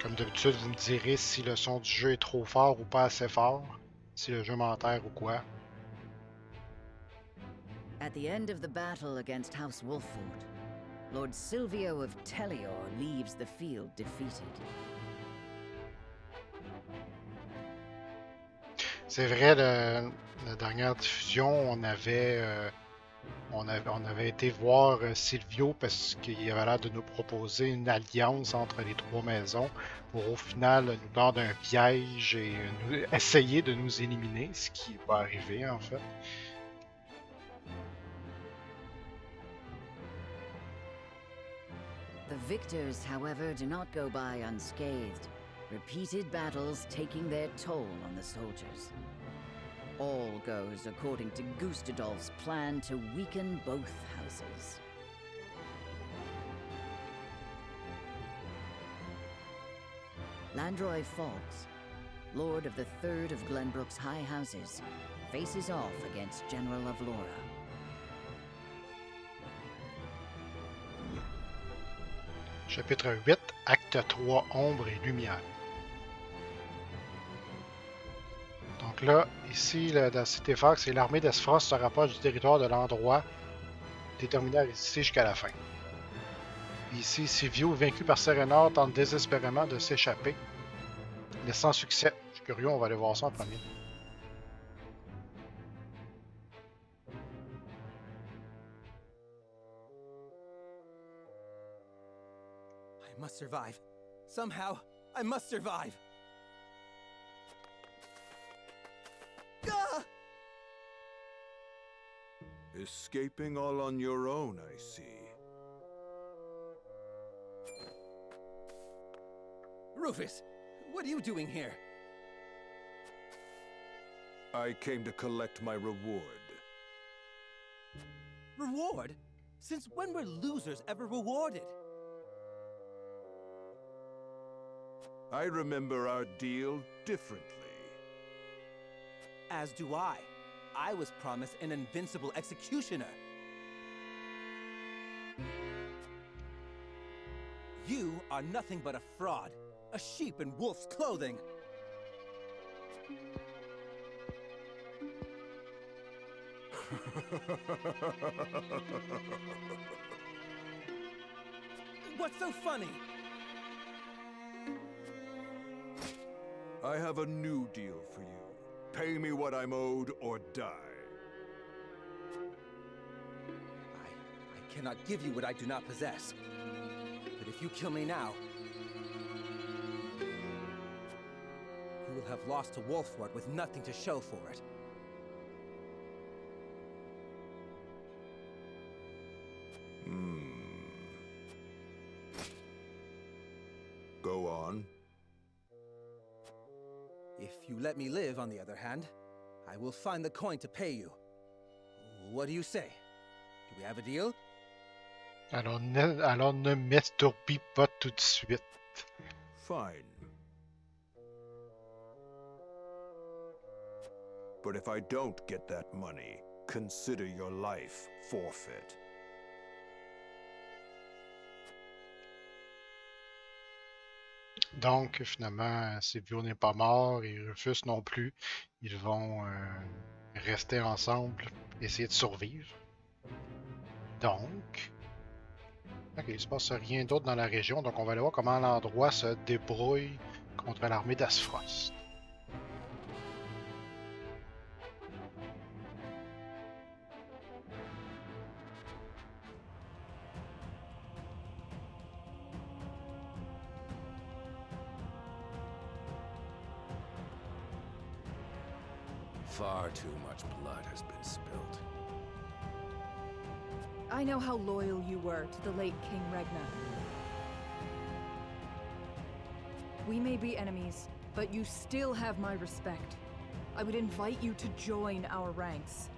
Comme d'habitude, vous me direz si le son du jeu est trop fort ou pas assez fort, si le jeu m'enterre ou quoi. At the end of the battle against House Wolfford, Lord Silvio of Tellior leaves the field defeated. C'est vrai, la dernière diffusion, on avait été voir Silvio parce qu'il avait l'air de nous proposer une alliance entre les trois maisons pour au final nous tendre un piège et essayer de nous éliminer, ce qui n'est pas arrivé en fait. The victors, however, do not go by unscathed, repeated battles taking their toll on the soldiers. All goes according to Gustadolf's plan to weaken both houses. Landroy Falls, Lord of the Third of Glenbrook's High Houses, faces off against General of Laura. Chapitre 8, Acte 3, Ombre et Lumière. Donc là, ici, dans cet effort, c'est l'armée d'Esphros se rapproche du territoire de l'endroit déterminé à résister jusqu'à la fin. Ici, Silvio, vaincu par Serenor, tente désespérément de s'échapper, mais sans succès. Je suis curieux, on va aller voir ça en premier. I must survive. Somehow, I must survive. Ah! Escaping all on your own, I see. Rufus, what are you doing here? I came to collect my reward. Reward? Since when were losers ever rewarded? I remember our deal differently. As do I. I was promised an invincible executioner. You are nothing but a fraud, a sheep in wolf's clothing. What's so funny? I have a new deal for you. Pay me what I'm owed or die. I cannot give you what I do not possess. But if you kill me now, you will have lost to Wolfford with nothing to show for it. Go on. If you let me live, on the other hand, I will find the coin to pay you. What do you say? Do we have a deal? Alors ne m'estourpis pas tout de suite. Fine. But if I don't get that money, consider your life forfeit. Donc, finalement, Silvio n'est pas mort et Rufus non plus. Ils vont rester ensemble, essayer de survivre. Donc, ok, il se passe rien d'autre dans la région, donc on va aller voir comment l'endroit se débrouille contre l'armée d'Asphros. Far too much blood has been spilled. I know how loyal you were to the late King Regna. We may be enemies, but you still have my respect. I would invite you to join our ranks.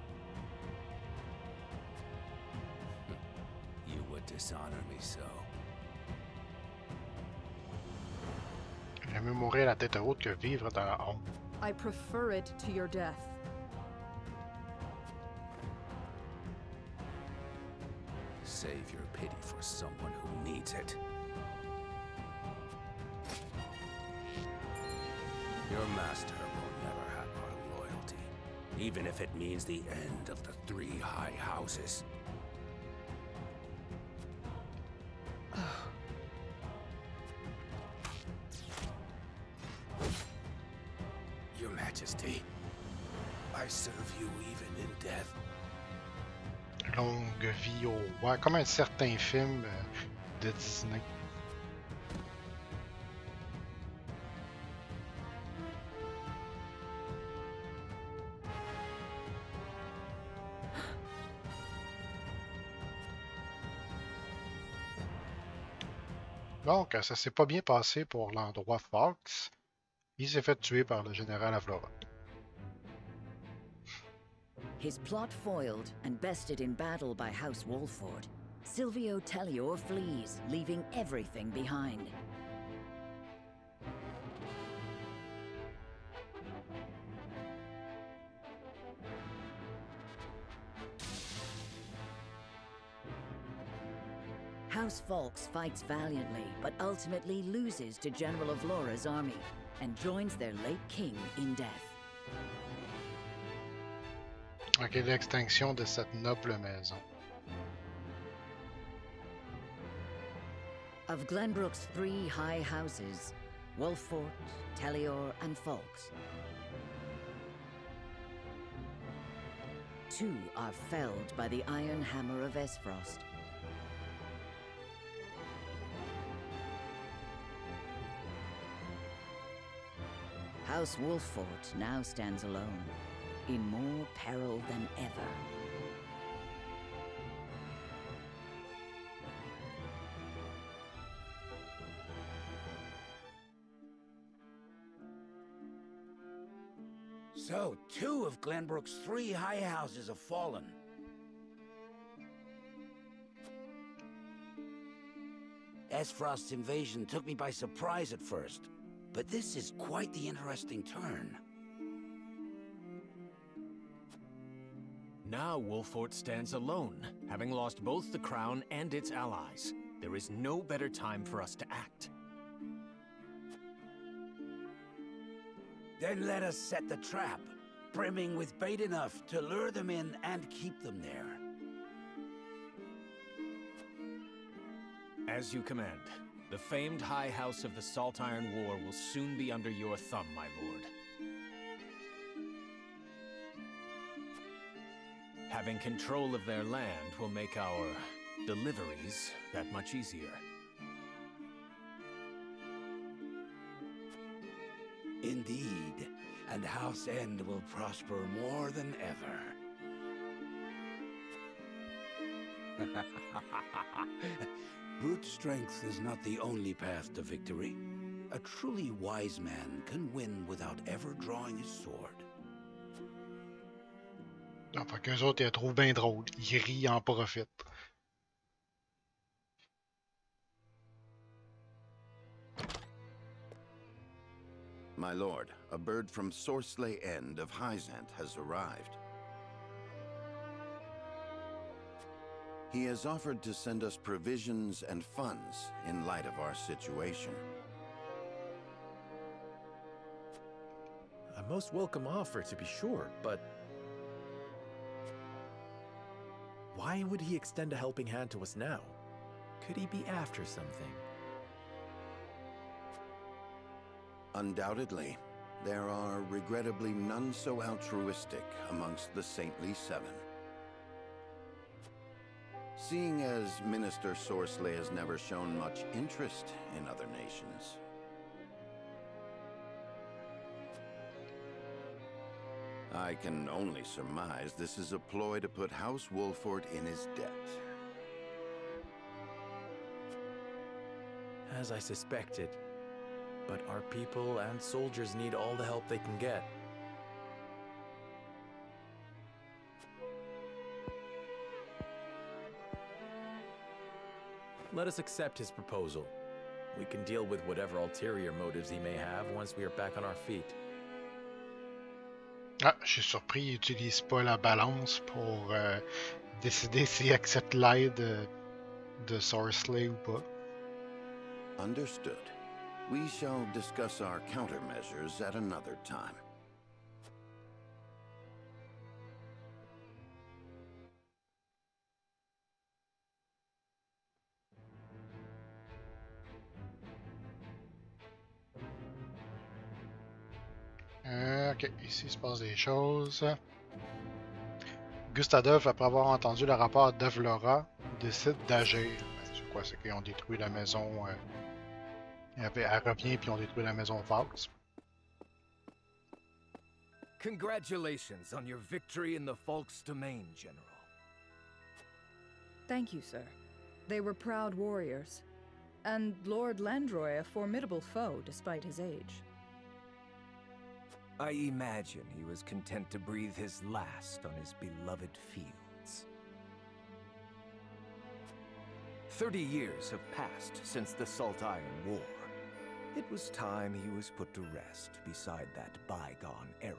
You would dishonor me so. J'aime mieux mourir la tête haute que vivre dans la honte. I prefer it to your death. Save your pity for someone who needs it. Your master will never have our loyalty, even if it means the end of the 3 high houses. Your Majesty, I serve you even in death. Longue vie au roi, comme un certain film de Disney. Donc, ça s'est pas bien passé pour l'endroit Fox. Il s'est fait tuer par le général Avlora. His plot foiled and bested in battle by House Wolford, Silvio Tellior flees, leaving everything behind. House Fawkes fights valiantly, but ultimately loses to General Avlora's army and joins their late king in death. Ok, l'extinction de cette noble maison. Of Glenbrook's 3 high houses, Wolfort, Tellior, and Fawkes, 2 are felled by the iron hammer of Esfrost. House Wolfort now stands alone, in more peril than ever. So, 2 of Glenbrook's 3 high houses have fallen. Esfrost's invasion took me by surprise at first, but this is quite the interesting turn. Now Wolfort stands alone, having lost both the crown and its allies. There is no better time for us to act. Then let us set the trap, brimming with bait enough to lure them in and keep them there. As you command. The famed High House of the Salt Iron War will soon be under your thumb, my lord. Having control of their land will make our deliveries that much easier. Indeed, and House End will prosper more than ever. Brute strength is not the only path to victory. A truly wise man can win without ever drawing his sword. Non, fait qu'eux autres, ils la trouvent bien drôle. Ils rient, ils en profitent. My lord, a bird from Sorsley End of Hyzant has arrived. He has offered to send us provisions and funds in light of our situation. A most welcome offer, to be sure, but why would he extend a helping hand to us now? Could he be after something? Undoubtedly, there are regrettably none so altruistic amongst the Saintly Seven. Seeing as Minister Sorsley has never shown much interest in other nations. I can only surmise this is a ploy to put House Wolfort in his debt. As I suspected. But our people and soldiers need all the help they can get. Let us accept his proposal. We can deal with whatever ulterior motives he may have once we are back on our feet. Ah, je suis surpris, ils n'utilisent pas la balance pour décider s'ils acceptent l'aide de Sorsley ou pas. Understood. We shall discuss our countermeasures at another time. Ok, ici il se passe des choses. Gustadov, après avoir entendu le rapport d'Avlora, décide d'agir. C'est quoi? C'est qu'ils ont détruit la maison. Elle revient puis ils ont détruit la maison Fox. Congratulations on your victory in the Falk's domain, General. Thank you, sir. They were proud warriors. And Lord Landroy a formidable foe despite his age. I imagine he was content to breathe his last on his beloved fields. 30 years have passed since the Salt Iron War. It was time he was put to rest beside that bygone era.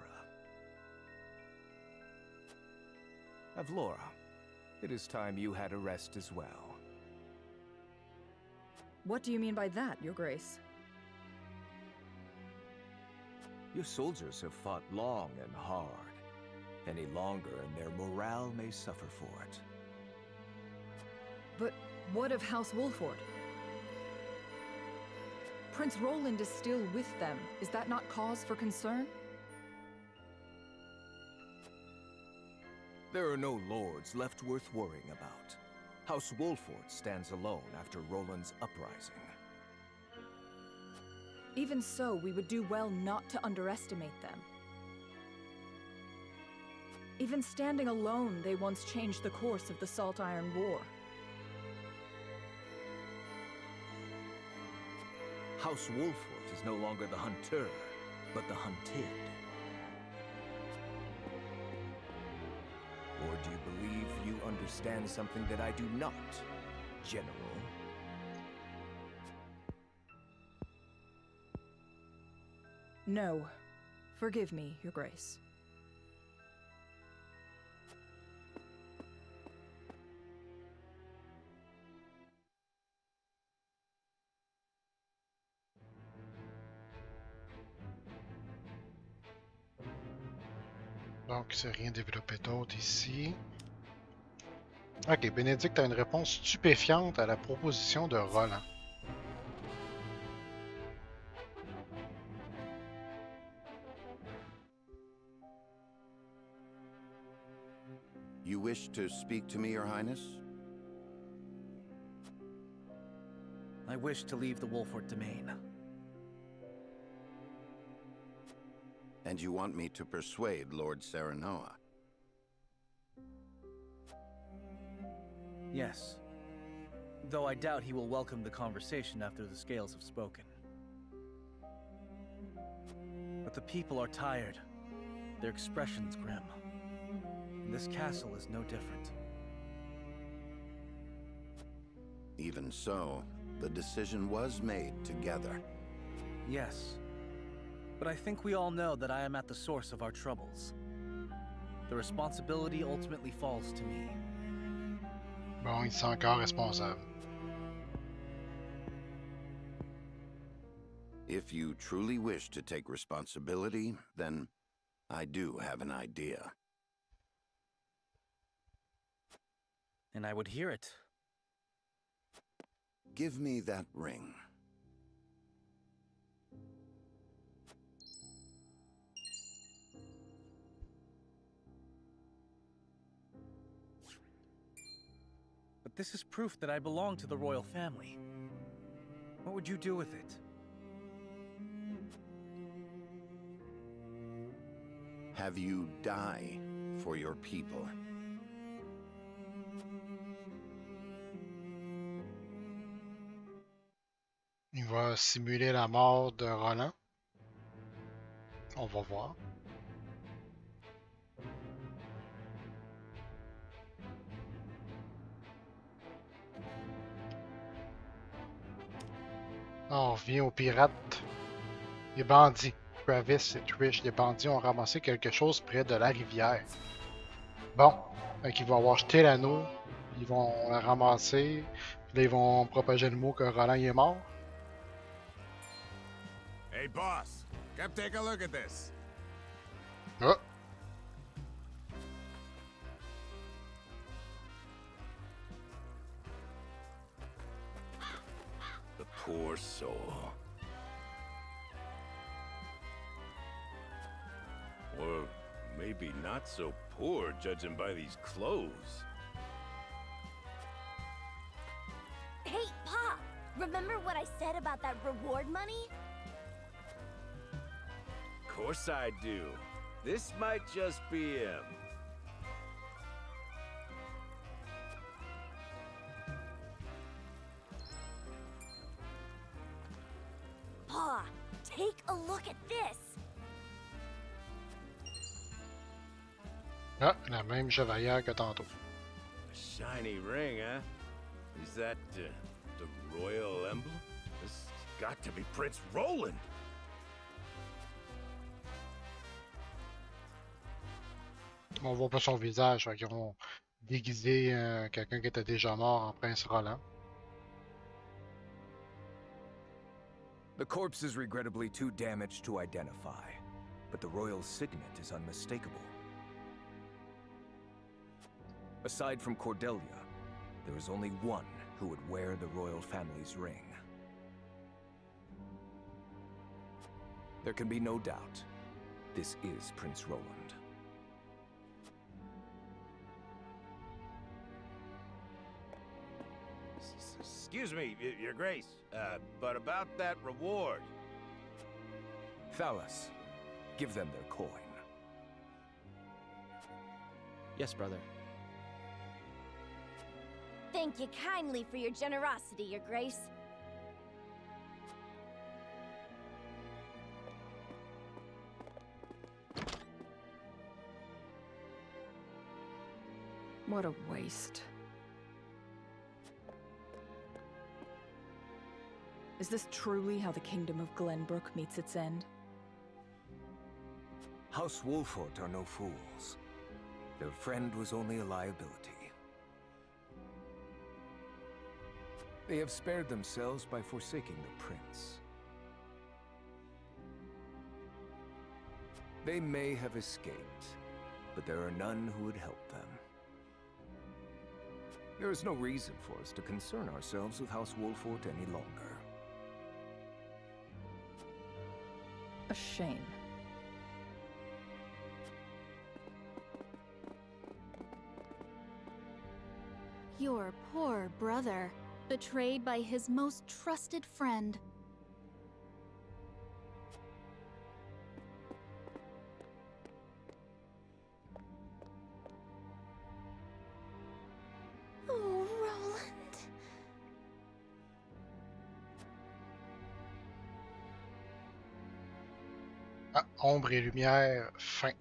Avlora, it is time you had a rest as well. What do you mean by that, Your Grace? Your soldiers have fought long and hard. Any longer and their morale may suffer for it. But what of House Wolford? Prince Roland is still with them. Is that not cause for concern? There are no lords left worth worrying about. House Wolford stands alone after Roland's uprising. Even so, we would do well not to underestimate them. Even standing alone, they once changed the course of the Salt Iron War. House Wolford is no longer the hunter, but the hunted. Or do you believe you understand something that I do not, General? No. Forgive me, Your Grace. Donc, c'est rien développé d'autre ici. Ok, Bénédicte a une réponse stupéfiante à la proposition de Roland. You wish to speak to me, Your Highness? I wish to leave the Wolford domain. And you want me to persuade Lord Serenoa? Yes. Though I doubt he will welcome the conversation after the scales have spoken. But the people are tired. Their expressions grim. And this castle is no different. Even so, the decision was made together. Yes. But I think we all know that I am at the source of our troubles. The responsibility ultimately falls to me. Bon, il se sent encore responsable. If you truly wish to take responsibility, then I do have an idea. And I would hear it. Give me that ring. But this is proof that I belong to the royal family. What would you do with it? Have you die for your people? Il va simuler la mort de Roland. On va voir. On revient aux pirates. Les bandits. Travis et Trish, les bandits ont ramassé quelque chose près de la rivière. Bon, donc ils vont avoir jeté l'anneau, ils vont la ramasser, puis là ils vont propager le mot que Roland est mort. Hey, boss. Come take a look at this. Oh. The poor soul. Or maybe not so poor, judging by these clothes. Hey, Pa! Remember what I said about that reward money? Of course I do. This might just be him. Pa, take a look at this! Ah, la même chevalière que tantôt. A shiny ring, huh? Is that the royal emblem? This has got to be Prince Roland. On voit pas son visage, fait qu'ils ont déguisé quelqu'un qui était déjà mort en Prince Roland. The corpse is regrettably too damaged to identify, but the royal signet is unmistakable. Aside from Cordelia, there is only one who would wear the royal family's ring. There can be no doubt. This is Prince Roland. Excuse me, Your Grace, but about that reward. Thalas, give them their coin. Yes, brother. Thank you kindly for your generosity, Your Grace. What a waste. Is this truly how the kingdom of Glenbrook meets its end? House Wolfort are no fools. Their friend was only a liability. They have spared themselves by forsaking the prince. They may have escaped, but there are none who would help them. There is no reason for us to concern ourselves with House Wolfort any longer. A shame. Your poor brother, betrayed by his most trusted friend. Oh, Roland. Ah, ombre et lumière, fin.